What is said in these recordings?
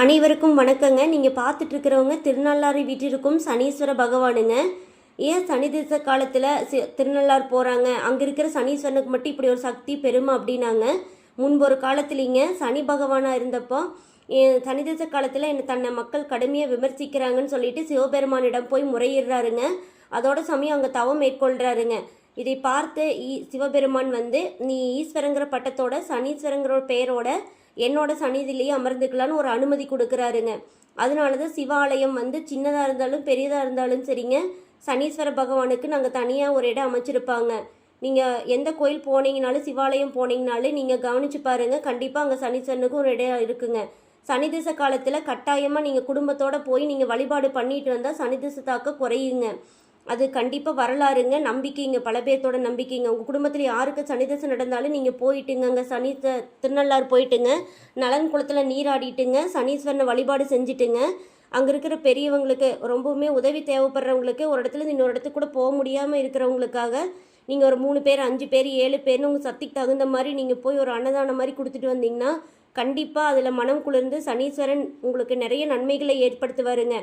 அனைவருக்கும் வணக்கங்க. நீங்கள் பார்த்துட்டு இருக்கிறவங்க திருநள்ளாறு வீட்டிற்கும் சனீஸ்வர பகவானுங்க. ஏன் சனி திசை காலத்தில் திருநள்ளாறு போகிறாங்க, அங்கே இருக்கிற சனீஸ்வரனுக்கு மட்டும் இப்படி ஒரு சக்தி பெருமை அப்படின்னாங்க. முன்பு ஒரு காலத்துலிங்க சனி பகவானாக இருந்தப்போ சனி திசை காலத்தில் தன்னை மக்கள் கடுமையாக விமர்சிக்கிறாங்கன்னு சொல்லிட்டு சிவபெருமானிடம் போய் முறையிடுறாருங்க. அதோட சமயம் அங்கே தவம் மேற்கொள்கிறாருங்க. இதை பார்த்து சிவபெருமான் நீ ஈஸ்வரங்கிற பட்டத்தோட சனீஸ்வரங்கிற பெயரோட என்னோட சன்னிதிலேயே அமர்ந்துக்கலான்னு ஒரு அனுமதி கொடுக்குறாருங்க. அதனால தான் சிவாலயம் சின்னதாக இருந்தாலும் பெரியதாக இருந்தாலும் சரிங்க, சனீஸ்வர பகவானுக்கு நாங்கள் தனியாக ஒரு இடம் அமைச்சிருப்பாங்க. நீங்கள் எந்த கோயில் போனீங்கனாலும் சிவாலயம் போனீங்கனாலும் நீங்கள் கவனித்து பாருங்கள், கண்டிப்பாக அங்கே சனீஸ்வரனுக்கும் ஒரு இடம் இருக்குங்க. சனி திசை காலத்தில் கட்டாயமாக நீங்கள் குடும்பத்தோடு போய் நீங்கள் வழிபாடு பண்ணிட்டு வந்தால் சனி திசை தாக்க குறையுங்க. அது கண்டிப்பாக வரலாறுங்க, நம்பிக்கைங்க, பல பேர்த்தோட நம்பிக்கைங்க. உங்கள் குடும்பத்தில் யாருக்கு சனிதசை நடந்தாலும் நீங்கள் போயிட்டுங்க, அங்கே திருநள்ளாறு போயிட்டுங்க, நலன் குளத்தில் நீராடிட்டுங்க, சனீஸ்வரனை வழிபாடு செஞ்சுட்டுங்க. அங்கே இருக்கிற பெரியவங்களுக்கு ரொம்பவுமே உதவி தேவைப்படுறவங்களுக்கு, ஒரு இடத்துல இன்னொரு இடத்துக்கு கூட போக முடியாமல் இருக்கிறவங்களுக்காக நீங்கள் ஒரு 3 பேர் 5 பேர் 7 பேர்னு உங்கள் சக்திக்கு தகுந்த மாதிரி நீங்கள் போய் ஒரு அன்னதானம் மாதிரி கொடுத்துட்டு வந்தீங்கன்னா கண்டிப்பாக அதில் மனம் குளிர்ந்து சனீஸ்வரன் உங்களுக்கு நிறைய நன்மைகளை ஏற்படுத்துவாருங்க.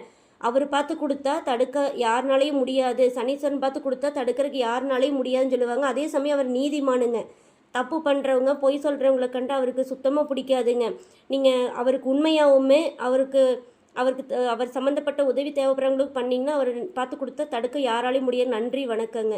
அவர் பார்த்து கொடுத்தா தடுக்க யாருனாலையும் முடியாது, சனீஸ்வரன் பார்த்து கொடுத்தா தடுக்கிறதுக்கு யாருனாலையும் முடியாதுன்னு சொல்லுவாங்க. அதே சமயம் அவர் நீதிமானுங்க. தப்பு பண்ணுறவங்க பொய் சொல்கிறவங்களை கண்டு அவருக்கு சுத்தமாக பிடிக்காதுங்க. நீங்கள் அவருக்கு உண்மையாகவுமே அவருக்கு அவர் சம்மந்தப்பட்ட உதவி தேவைப்படுறவங்களுக்கு பண்ணிங்கன்னா அவர் பார்த்து கொடுத்தா தடுக்க யாராலையும் முடியாது. நன்றி, வணக்கங்க.